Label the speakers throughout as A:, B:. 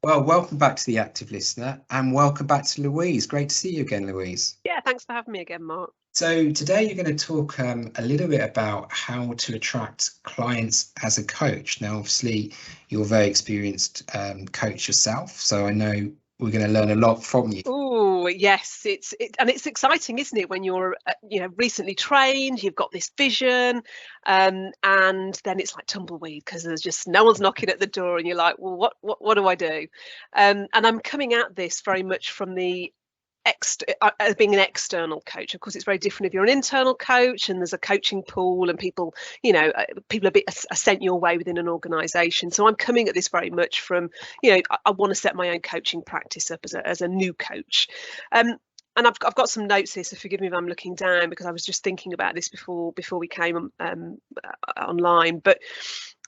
A: Well, welcome back to the Active Listener, and welcome back to Louise. Great to see you again, Louise.
B: Yeah, thanks for having me again, Mark.
A: So today you're going to talk a little bit about how to attract clients as a coach. Now, obviously, you're a very experienced coach yourself, so I know we're going to learn a lot from you.
B: Oh, yes, it's exciting, isn't it, when you're recently trained, you've got this vision, and then it's like tumbleweed because there's just no one's knocking at the door, and you're like, well, what do I do? And I'm coming at this very much from the as being an external coach. Of course, it's very different if you're an internal coach and there's a coaching pool and people are sent your way within an organization. So I'm coming at this very much from, I want to set my own coaching practice up as a new coach. And I've got some notes here, so forgive me if I'm looking down because I was just thinking about this before we came online. But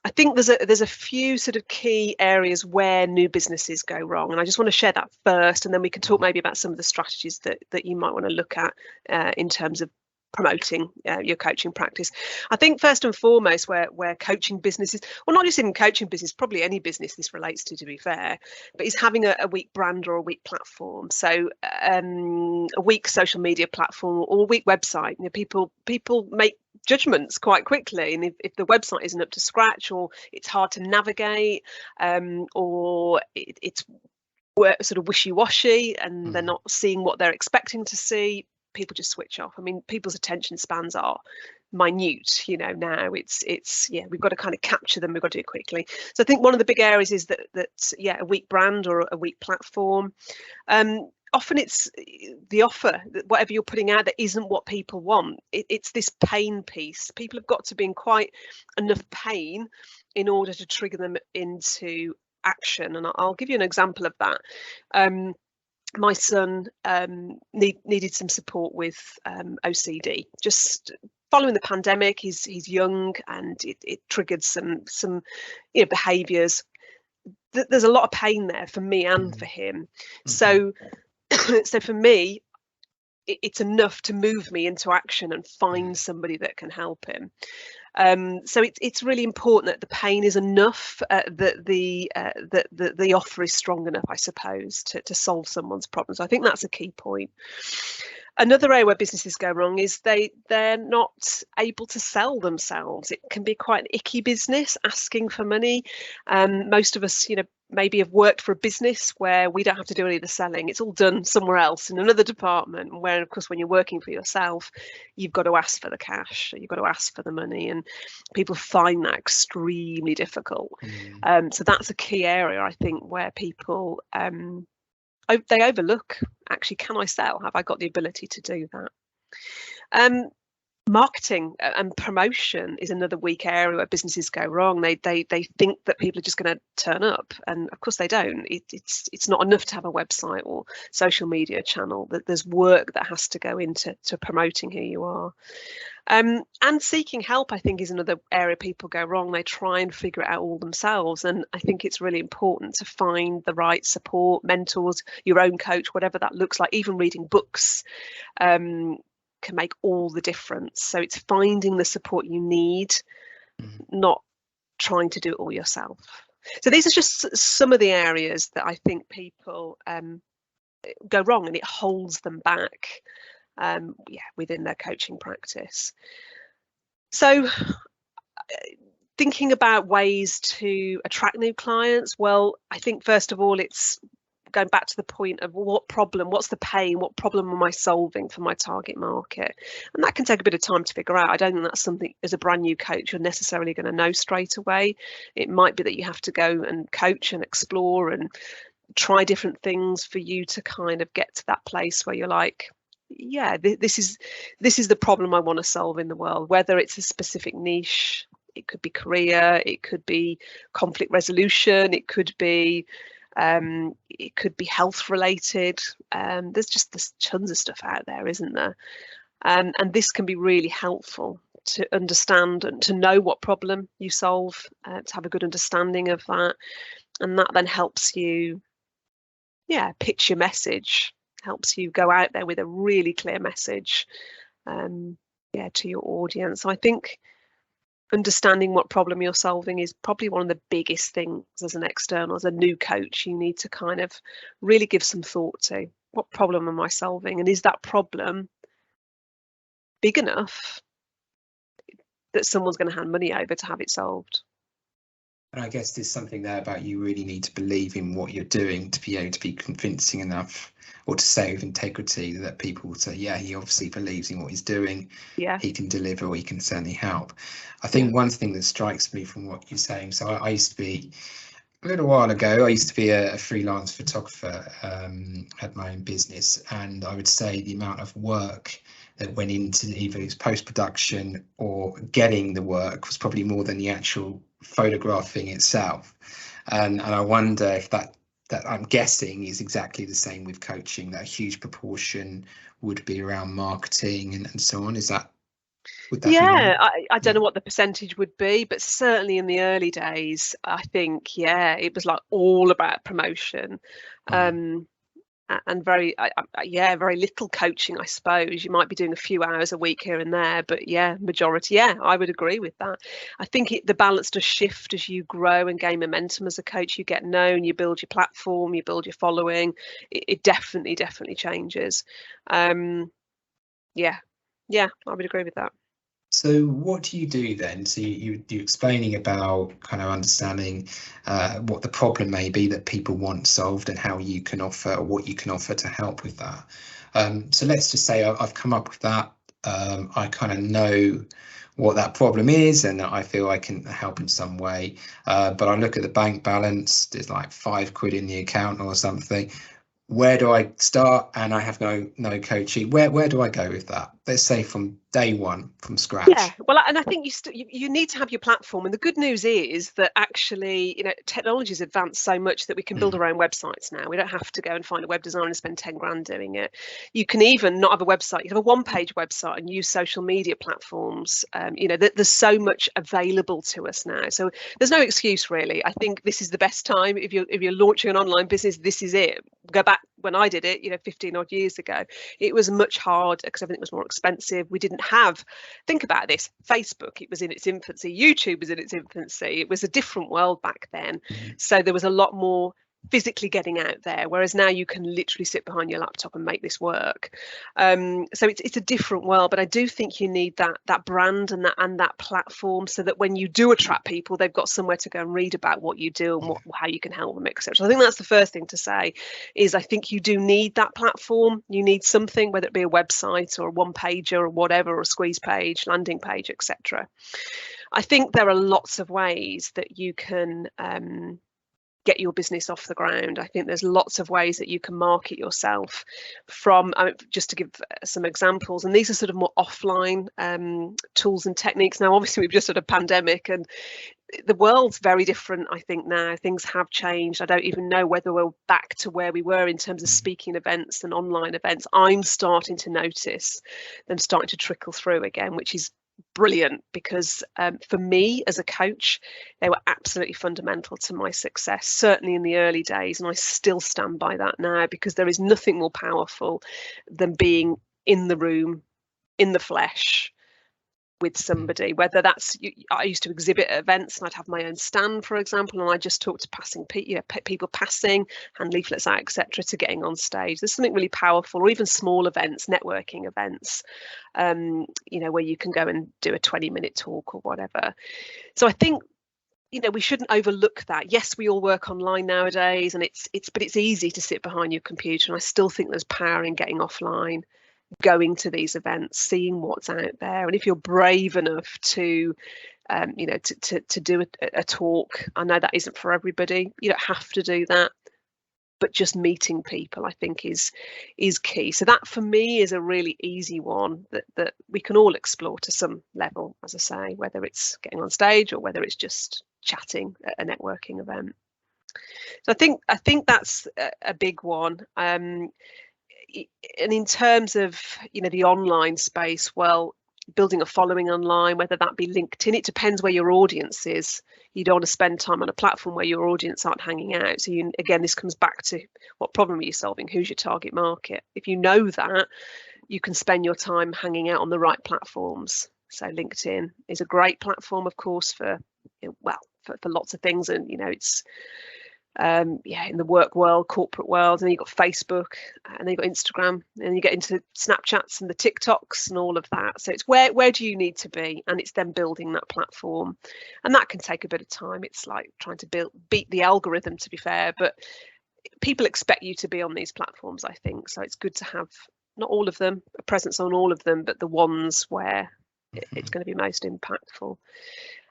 B: I think there's a few sort of key areas where new businesses go wrong, and I just want to share that first, and then we can talk maybe about some of the strategies that you might want to look at in terms of promoting your coaching practice. I think first and foremost, where coaching businesses, well, not just in coaching business, probably any business this relates to be fair, but is having a weak brand or a weak platform. So a weak social media platform or a weak website. People make judgments quite quickly, and if the website isn't up to scratch or it's hard to navigate, or it's sort of wishy-washy and they're not seeing what they're expecting to see, people just switch off. I mean, people's attention spans are minute, now it's we've got to kind of capture them, we've got to do it quickly. So I think one of the big areas is that a weak brand or a weak platform. Often it's the offer, whatever you're putting out, that isn't what people want. It's this pain piece. People have got to be in quite enough pain in order to trigger them into action. And I'll give you an example of that. My son needed some support with OCD. Just following the pandemic, he's young, and it triggered some behaviours. There's a lot of pain there for me and for him. So for me, it's enough to move me into action and find somebody that can help him. So it's really important that the pain is enough, that the offer is strong enough, I suppose, to solve someone's problems. I think that's a key point. Another area where businesses go wrong is they're not able to sell themselves. It can be quite an icky business, asking for money. Most of us, maybe have worked for a business where we don't have to do any of the selling. It's all done somewhere else in another department, where, of course, when you're working for yourself, you've got to ask for the cash, you've got to ask for the money, and people find that extremely difficult. So that's a key area, I think, where people they overlook, actually, can I sell? Have I got the ability to do that? Marketing and promotion is another weak area where businesses go wrong. They think that people are just going to turn up, and of course they don't. It's not enough to have a website or social media channel. That there's work that has to go into promoting who you are. And seeking help, I think, is another area people go wrong. They try and figure it out all themselves, and I think it's really important to find the right support, mentors, your own coach, whatever that looks like. Even reading books can make all the difference. So it's finding the support you need, not trying to do it all yourself. So these are just some of the areas that I think people go wrong, and it holds them back within their coaching practice. So thinking about ways to attract new clients, well, I think first of all, it's going back to the point of what's the pain, what problem am I solving for my target market? And that can take a bit of time to figure out. I don't think that's something as a brand new coach you're necessarily going to know straight away. It might be that you have to go and coach and explore and try different things for you to kind of get to that place where you're like, yeah, this is the problem I want to solve in the world, whether it's a specific niche. It could be career, it could be conflict resolution, it could be health related. There's tons of stuff out there, isn't there? And this can be really helpful to understand and to know what problem you solve, to have a good understanding of that, and that then helps you pitch your message, helps you go out there with a really clear message to your audience. So I think understanding what problem you're solving is probably one of the biggest things as an external, as a new coach, you need to kind of really give some thought to. What problem am I solving? And is that problem big enough that someone's going to hand money over to have it solved?
A: And I guess there's something there about you really need to believe in what you're doing to be able to be convincing enough, or to say with integrity that people will say, yeah, he obviously believes in what he's doing.
B: Yeah.
A: He can deliver, or he can certainly help. I think one thing that strikes me from what you're saying, so I used to be, a little while ago, I used to be a freelance photographer, had my own business, and I would say the amount of work that went into either his post-production or getting the work was probably more than the actual photographing itself. And I wonder if that I'm guessing is exactly the same with coaching, that a huge proportion would be around marketing and so on. Is that, would that be right?
B: I don't know what the percentage would be, but certainly in the early days, I think, it was like all about promotion. And very little coaching, I suppose. You might be doing a few hours a week here and there, but majority, I would agree with that. I think the balance does shift as you grow and gain momentum as a coach. You get known, you build your platform, you build your following. It definitely changes. I would agree with that.
A: So what do you do then? So you're explaining about kind of understanding what the problem may be that people want solved, and how you can offer, or what you can offer to help with that. So let's just say I've come up with that. I kind of know what that problem is, and I feel I can help in some way. But I look at the bank balance, there's like £5 in the account or something. Where do I start? And I have no coaching. Where do I go with that? Let's say from day one, from scratch.
B: Well, and I think you need to have your platform. And the good news is that actually, technology has advanced so much that we can build our own websites now. We don't have to go and find a web designer and spend 10 grand doing it. You can even not have a website. You can have a one-page website and use social media platforms. There's so much available to us now. So there's no excuse, really. I think this is the best time. If you're launching an online business, this is it. Go back when I did it, 15 odd years ago, it was much harder because everything was more expensive. We didn't have, think about this, Facebook, it was in its infancy, YouTube was in its infancy. It was a different world back then. So there was a lot more physically getting out there, whereas now you can literally sit behind your laptop and make this work. So it's a different world, but I do think you need that brand and that platform, so that when you do attract people, they've got somewhere to go and read about what you do and how you can help them, etc. So I think that's the first thing to say, is I think you do need that platform. You need something, whether it be a website or a one-pager or whatever, or a squeeze page, landing page, etc. I think there are lots of ways that you can get your business off the ground. I think there's lots of ways that you can market yourself from, just to give some examples, and these are sort of more offline tools and techniques. Now, obviously, we've just had a pandemic and the world's very different. I think now things have changed. I don't even know whether we're back to where we were in terms of speaking events and online events. I'm starting to notice them starting to trickle through again, which is brilliant, because for me as a coach, they were absolutely fundamental to my success, certainly in the early days, and I still stand by that now, because there is nothing more powerful than being in the room, in the flesh, with somebody, whether that's, I used to exhibit at events and I'd have my own stand, for example, and I just talk to people passing, hand leaflets out, etc., to getting on stage. There's something really powerful, or even small events, networking events, where you can go and do a 20-minute talk or whatever. So I think, we shouldn't overlook that. Yes, we all work online nowadays, and it's easy to sit behind your computer, and I still think there's power in getting offline, going to these events, seeing what's out there. And if you're brave enough to to do a talk, I know that isn't for everybody, you don't have to do that, but just meeting people, I think, is key. So that for me is a really easy one that we can all explore to some level, as I say, whether it's getting on stage or whether it's just chatting at a networking event. So I think that's a big one. And in terms of the online space, well, building a following online, whether that be LinkedIn, it depends where your audience is. You don't want to spend time on a platform where your audience aren't hanging out. So again, this comes back to what problem are you solving? Who's your target market? If you know that, you can spend your time hanging out on the right platforms. So LinkedIn is a great platform, of course, for lots of things, and it's in the work world, corporate world, and then you've got Facebook, and then you've got Instagram, and you get into Snapchats and the TikToks and all of that. So it's where do you need to be, and it's then building that platform, and that can take a bit of time. It's like trying to beat the algorithm, to be fair, but people expect you to be on these platforms, I think. So it's good to have not all of them, a presence on all of them, but the ones where it's going to be most impactful.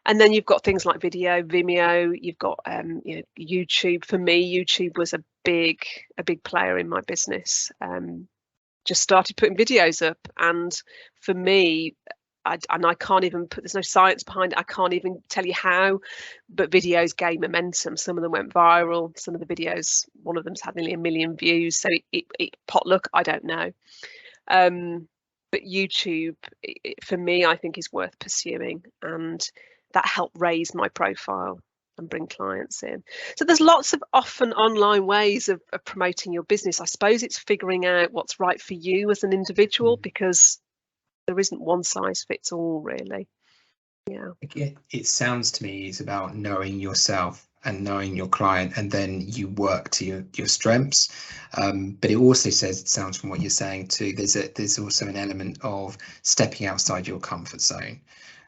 B: And then you've got things like video, Vimeo, you've got YouTube. For me, YouTube was a big player in my business. Just started putting videos up, and for me, I can't even there's no science behind it. I can't even tell you how, but videos gained momentum. Some of them went viral. Some of the videos, one of them's had nearly 1 million views. So it potluck, I don't know. But YouTube, for me, I think is worth pursuing, and that helped raise my profile and bring clients in. So there's lots of often online ways of promoting your business. I suppose it's figuring out what's right for you as an individual, because there isn't one size fits all, really. Yeah.
A: It sounds to me it's about knowing yourself and knowing your client, and then you work to your strengths. But it also it sounds from what you're saying too, there's also an element of stepping outside your comfort zone.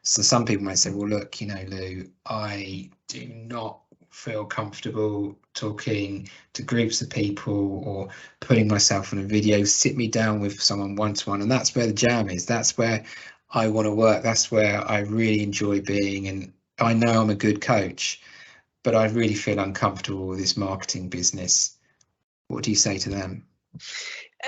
A: So some people might say, well, look, Lou, I do not feel comfortable talking to groups of people or putting myself on a video. Sit me down with someone one-to-one, and that's where the jam is. That's where I want to work. That's where I really enjoy being, and I know I'm a good coach, but I really feel uncomfortable with this marketing business. What do you say to them?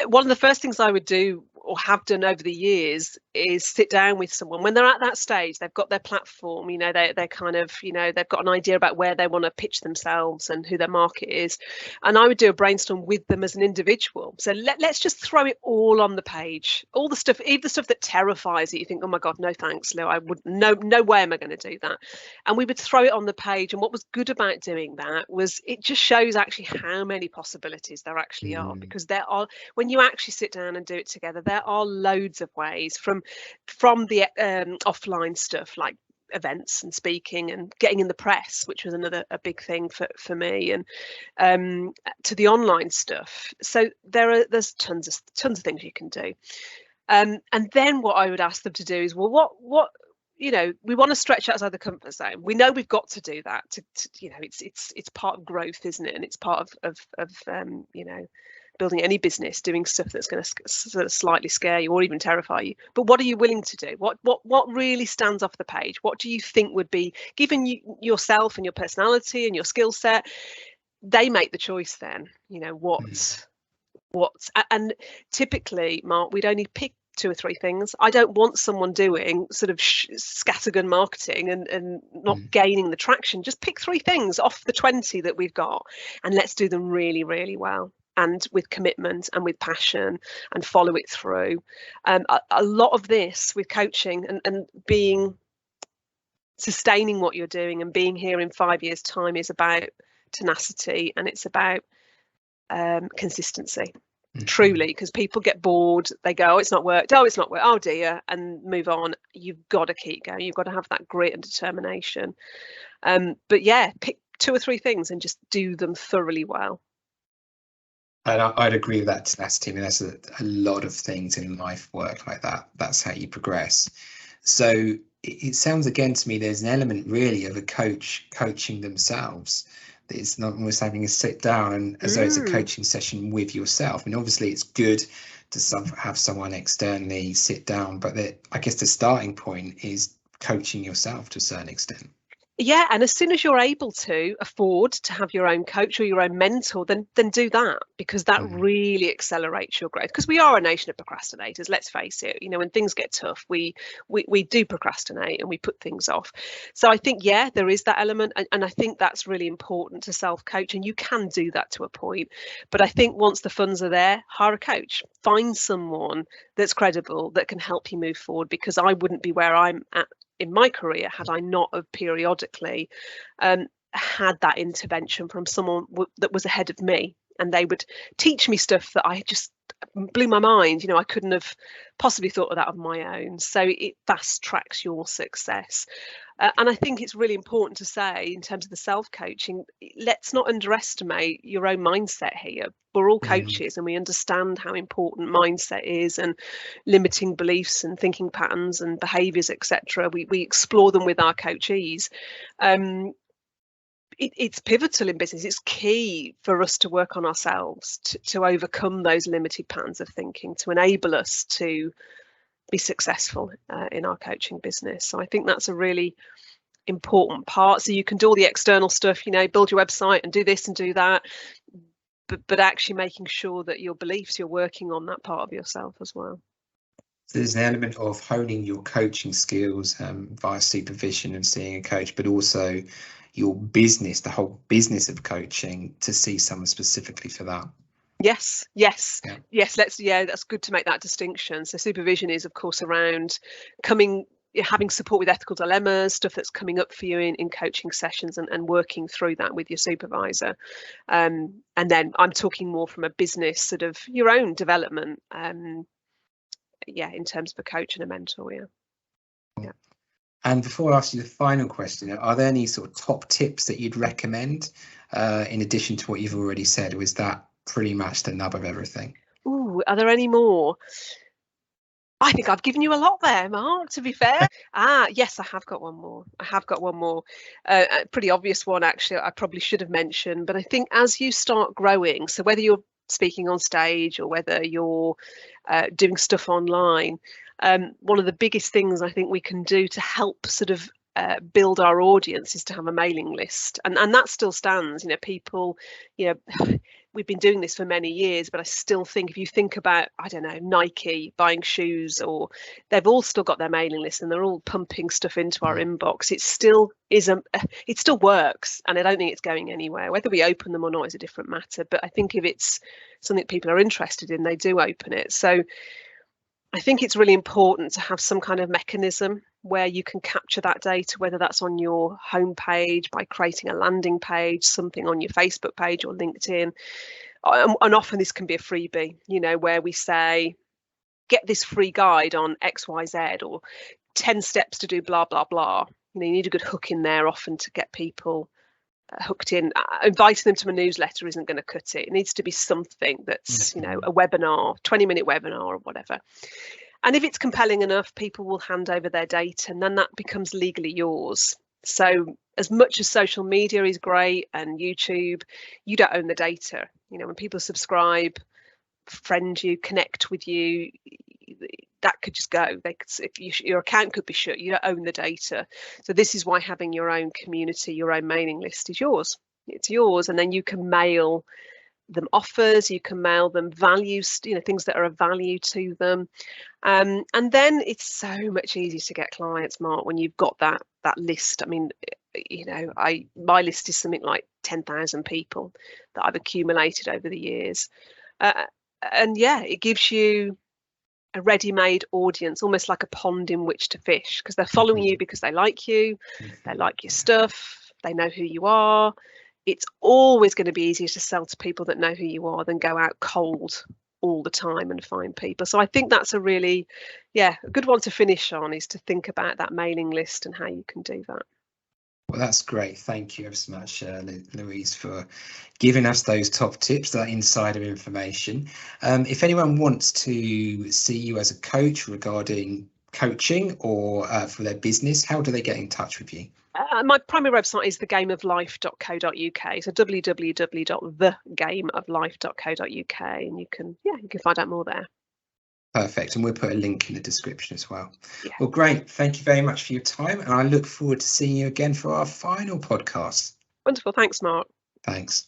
B: One of the first things I would do, or have done over the years, is sit down with someone when they're at that stage. They've got their platform, they're kind of, they've got an idea about where they want to pitch themselves and who their market is. And I would do a brainstorm with them as an individual. So let's just throw it all on the page, all the stuff, even the stuff that terrifies you. You think, oh my God, no thanks, Lou, I would no way am I going to do that. And we would throw it on the page. And what was good about doing that was it just shows actually how many possibilities there actually are, because there are, when you actually sit down and do it together, there are loads of ways, from the offline stuff like events and speaking and getting in the press, which was a big thing for me, and to the online stuff. So there's tons of things you can do, and then what I would ask them to do is, well, what we want to stretch outside the comfort zone. We know we've got to do that to it's part of growth, isn't it? And it's part of building any business, doing stuff that's going to sort of slightly scare you or even terrify you. But what are you willing to do? What really stands off the page? What do you think would be, given yourself and your personality and your skill set? They make the choice then. And typically, Mark, we'd only pick 2 or 3 things. I don't want someone doing sort of scattergun marketing and not gaining the traction. Just pick 3 things off the 20 that we've got, and let's do them really, really well, and with commitment and with passion, and follow it through. A lot of this with coaching and sustaining what you're doing and being here in 5 years' time is about tenacity, and it's about consistency. Truly, because people get bored, they go, oh, it's not worked, oh dear, and move on. You've got to keep going, you've got to have that grit and determination. But yeah, pick 2 or 3 things and just do them thoroughly well.
A: And I'd agree with that tenacity. I mean, there's a lot of things in life work like that. That's how you progress. So it sounds again to me there's an element really of a coach coaching themselves. It's not almost having a sit down and as though it's a coaching session with yourself. I mean, obviously it's good to have someone externally sit down, but I guess the starting point is coaching yourself to a certain extent.
B: Yeah, and as soon as you're able to afford to have your own coach or your own mentor, then do that, because that really accelerates your growth. Because we are a nation of procrastinators, let's face it. When things get tough, we do procrastinate and we put things off. So I think, yeah, there is that element, and I think that's really important to self-coach, and you can do that to a point. But I think once the funds are there, hire a coach, find someone that's credible that can help you move forward, because I wouldn't be where I'm at in my career had I not have periodically had that intervention from someone that was ahead of me. and they would teach me stuff that I just blew my mind. You know, I couldn't have possibly thought of that on my own. So it fast tracks your success. And I think it's really important to say, in terms of the self-coaching, let's not underestimate your own mindset here. We're all coaches and we understand how important mindset is, and limiting beliefs and thinking patterns and behaviours, etc. We explore them with our coachees. It's pivotal in business. It's key for us to work on ourselves to overcome those limited patterns of thinking, to enable us to be successful in our coaching business. So I think that's a really important part. So you can do all the external stuff, you know, build your website and do this and do that, but actually making sure that your beliefs, you're working on that part of yourself as well.
A: So there's an element of honing your coaching skills via supervision and seeing a coach, but also your business, the whole business of coaching, to see someone specifically for that.
B: Yes. That's good to make that distinction. So supervision is, of course, around having support with ethical dilemmas, stuff that's coming up for you in coaching sessions, and working through that with your supervisor. And then I'm talking more from a business, sort of your own development, in terms of a coach and a mentor. Yeah.
A: And before I ask you the final question, are there any sort of top tips that you'd recommend in addition to what you've already said, or is that pretty much the nub of everything?
B: Ooh, are there any more? I think I've given you a lot there, Mark, to be fair. Yes, I have got one more. A pretty obvious one, actually, I probably should have mentioned. But I think as you start growing, so whether you're speaking on stage or whether you're doing stuff online, one of the biggest things I think we can do to help sort of build our audience is to have a mailing list, and that still stands. You know, people, you know, we've been doing this for many years, but I still think if you think about, I don't know, Nike buying shoes, or they've all still got their mailing list and they're all pumping stuff into our inbox. It still works, and I don't think it's going anywhere. Whether we open them or not is a different matter, but I think if it's something people are interested in, they do open it. So I think it's really important to have some kind of mechanism where you can capture that data, whether that's on your homepage by creating a landing page, something on your Facebook page or LinkedIn. And often this can be a freebie, you know, where we say, get this free guide on XYZ, or 10 steps to do blah, blah, blah. You know, you need a good hook in there often to get people hooked in. Inviting them to a newsletter isn't going to cut it. It needs to be something that's, you know, a webinar, 20-minute webinar or whatever. And if it's compelling enough, people will hand over their data, and then that becomes legally yours. So as much as social media is great and YouTube, you don't own the data. You know, when people subscribe, friend you, connect with you, that could just go. Your account could be shut. You don't own the data. So this is why having your own community, your own mailing list is yours. It's yours, and then you can mail them offers, you can mail them values, you know, things that are of value to them, and then it's so much easier to get clients, Mark, when you've got that list. I mean, you know, my list is something like 10,000 people that I've accumulated over the years, and yeah, it gives you a ready-made audience, almost like a pond in which to fish, because they're following you because they like you, they like your stuff, they know who you are. It's always going to be easier to sell to people that know who you are than go out cold all the time and find people. So I think that's a really, a good one to finish on, is to think about that mailing list and how you can do that.
A: Well, that's great. Thank you ever so much, Louise, for giving us those top tips, that insider information. If anyone wants to see you as a coach regarding coaching or for their business, how do they get in touch with you?
B: My primary website is thegameoflife.co.uk, so www.thegameoflife.co.uk, and you can find out more there.
A: Perfect, and we'll put a link in the description as well.
B: Yeah.
A: Well, great. Thank you very much for your time, and I look forward to seeing you again for our final podcast.
B: Wonderful. Thanks, Mark.
A: Thanks.